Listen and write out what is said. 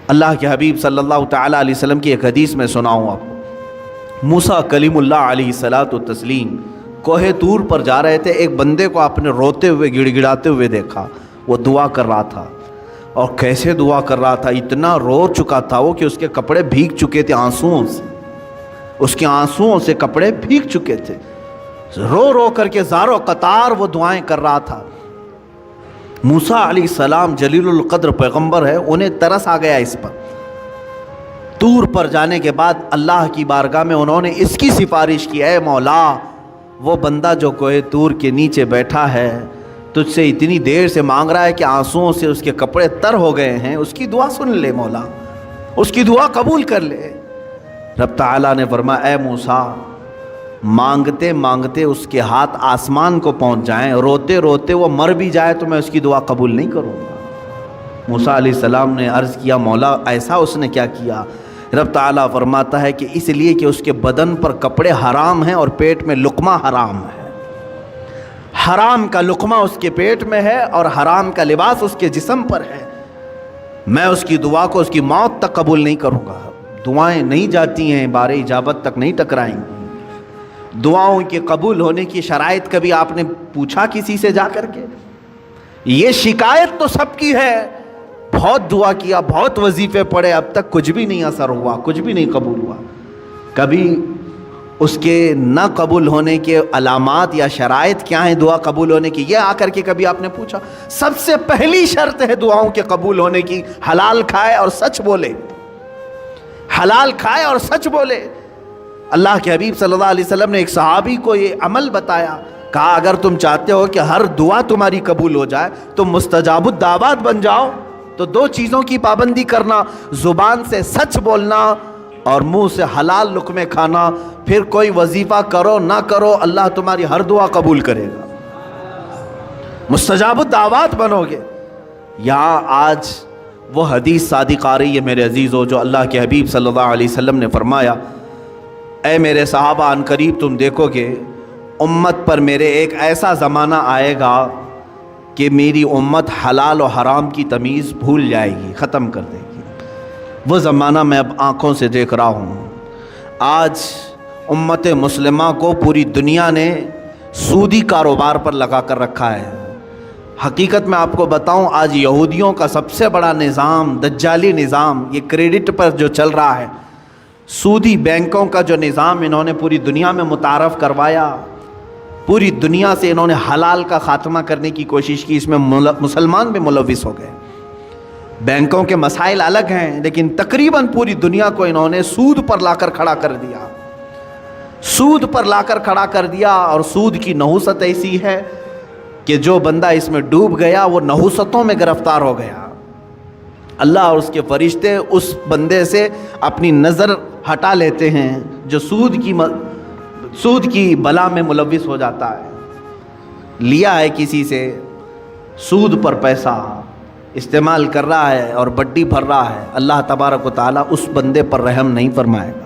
اللہ کے حبیب صلی اللہ تعالیٰ علیہ وسلم کی ایک حدیث میں سناؤں آپ کو۔ موسیٰ کلیم اللہ علیہ الصلاۃ والتسلیم کوہ طور پر جا رہے تھے، ایک بندے کو آپ نے روتے ہوئے گڑ گڑاتے ہوئے دیکھا، وہ دعا کر رہا تھا۔ اور کیسے دعا کر رہا تھا، اتنا رو چکا تھا وہ کہ اس کے کپڑے بھیگ چکے تھے آنسوؤں سے، اس کے آنسوؤں سے کپڑے بھیگ چکے تھے، رو رو کر کے زارو قطار وہ دعائیں کر رہا تھا۔ موسیٰ علیہ السلام جلیل القدر پیغمبر ہے، انہیں ترس آ گیا اس پر۔ طور پر جانے کے بعد اللہ کی بارگاہ میں انہوں نے اس کی سفارش کی، اے مولا وہ بندہ جو کوہ طور کے نیچے بیٹھا ہے تجھ سے اتنی دیر سے مانگ رہا ہے کہ آنسوؤں سے اس کے کپڑے تر ہو گئے ہیں، اس کی دعا سن لے مولا، اس کی دعا قبول کر لے۔ رب تعالیٰ نے فرمایا اے موسیٰ مانگتے مانگتے اس کے ہاتھ آسمان کو پہنچ جائیں، روتے روتے وہ مر بھی جائے تو میں اس کی دعا قبول نہیں کروں گا۔ موسیٰ علیہ السلام نے عرض کیا مولا ایسا اس نے کیا کیا؟ رب تعالیٰ فرماتا ہے کہ اس لیے کہ اس کے بدن پر کپڑے حرام ہیں اور پیٹ میں لقمہ حرام ہے، حرام کا لقمہ اس کے پیٹ میں ہے اور حرام کا لباس اس کے جسم پر ہے، میں اس کی دعا کو اس کی موت تک قبول نہیں کروں گا۔ دعائیں نہیں جاتی ہیں، بار اجابت تک نہیں ٹکرائیں گی۔ دعاؤں کے قبول ہونے کی شرائط کبھی آپ نے پوچھا کسی سے جا کر کے؟ یہ شکایت تو سب کی ہے، بہت دعا کیا، بہت وظیفے پڑھے، اب تک کچھ بھی نہیں اثر ہوا، کچھ بھی نہیں قبول ہوا۔ کبھی اس کے نہ قبول ہونے کے علامات یا شرائط کیا ہیں دعا قبول ہونے کی، یہ آ کر کے کبھی آپ نے پوچھا؟ سب سے پہلی شرط ہے دعاؤں کے قبول ہونے کی، حلال کھائے اور سچ بولے، حلال کھائے اور سچ بولے۔ اللہ کے حبیب صلی اللہ علیہ وسلم نے ایک صحابی کو یہ عمل بتایا، کہا اگر تم چاہتے ہو کہ ہر دعا تمہاری قبول ہو جائے تو مستجاب الدعوات بن جاؤ، تو دو چیزوں کی پابندی کرنا، زبان سے سچ بولنا اور منہ سے حلال لقمے کھانا، پھر کوئی وظیفہ کرو نہ کرو اللہ تمہاری ہر دعا قبول کرے گا، مستجاب الدعوات بنو گے۔ یہاں آج وہ حدیث صادق آ رہی ہے میرے عزیزو، جو اللہ کے حبیب صلی اللہ علیہ وسلم نے فرمایا اے میرے صحابہ ان قریب تم دیکھو گے امت پر میرے ایک ایسا زمانہ آئے گا کہ میری امت حلال و حرام کی تمیز بھول جائے گی، ختم کر دے گی۔ وہ زمانہ میں اب آنکھوں سے دیکھ رہا ہوں۔ آج امت مسلمہ کو پوری دنیا نے سودی کاروبار پر لگا کر رکھا ہے۔ حقیقت میں آپ کو بتاؤں، آج یہودیوں کا سب سے بڑا نظام، دجالی نظام، یہ کریڈٹ پر جو چل رہا ہے، سودی بینکوں کا جو نظام انہوں نے پوری دنیا میں متعارف کروایا، پوری دنیا سے انہوں نے حلال کا خاتمہ کرنے کی کوشش کی، اس میں مسلمان بھی ملوث ہو گئے۔ بینکوں کے مسائل الگ ہیں لیکن تقریباً پوری دنیا کو انہوں نے سود پر لا کر کھڑا کر دیا، سود پر لا کر کھڑا کر دیا۔ اور سود کی نحوست ایسی ہے کہ جو بندہ اس میں ڈوب گیا وہ نحوستوں میں گرفتار ہو گیا۔ اللہ اور اس کے فرشتے اس بندے سے اپنی نظر ہٹا لیتے ہیں جو سود کی بلا میں ملوث ہو جاتا ہے۔ لیا ہے کسی سے سود پر پیسہ استعمال کر رہا ہے اور بڈی بھر رہا ہے، اللہ تبارک و تعالیٰ اس بندے پر رحم نہیں فرمائے گا۔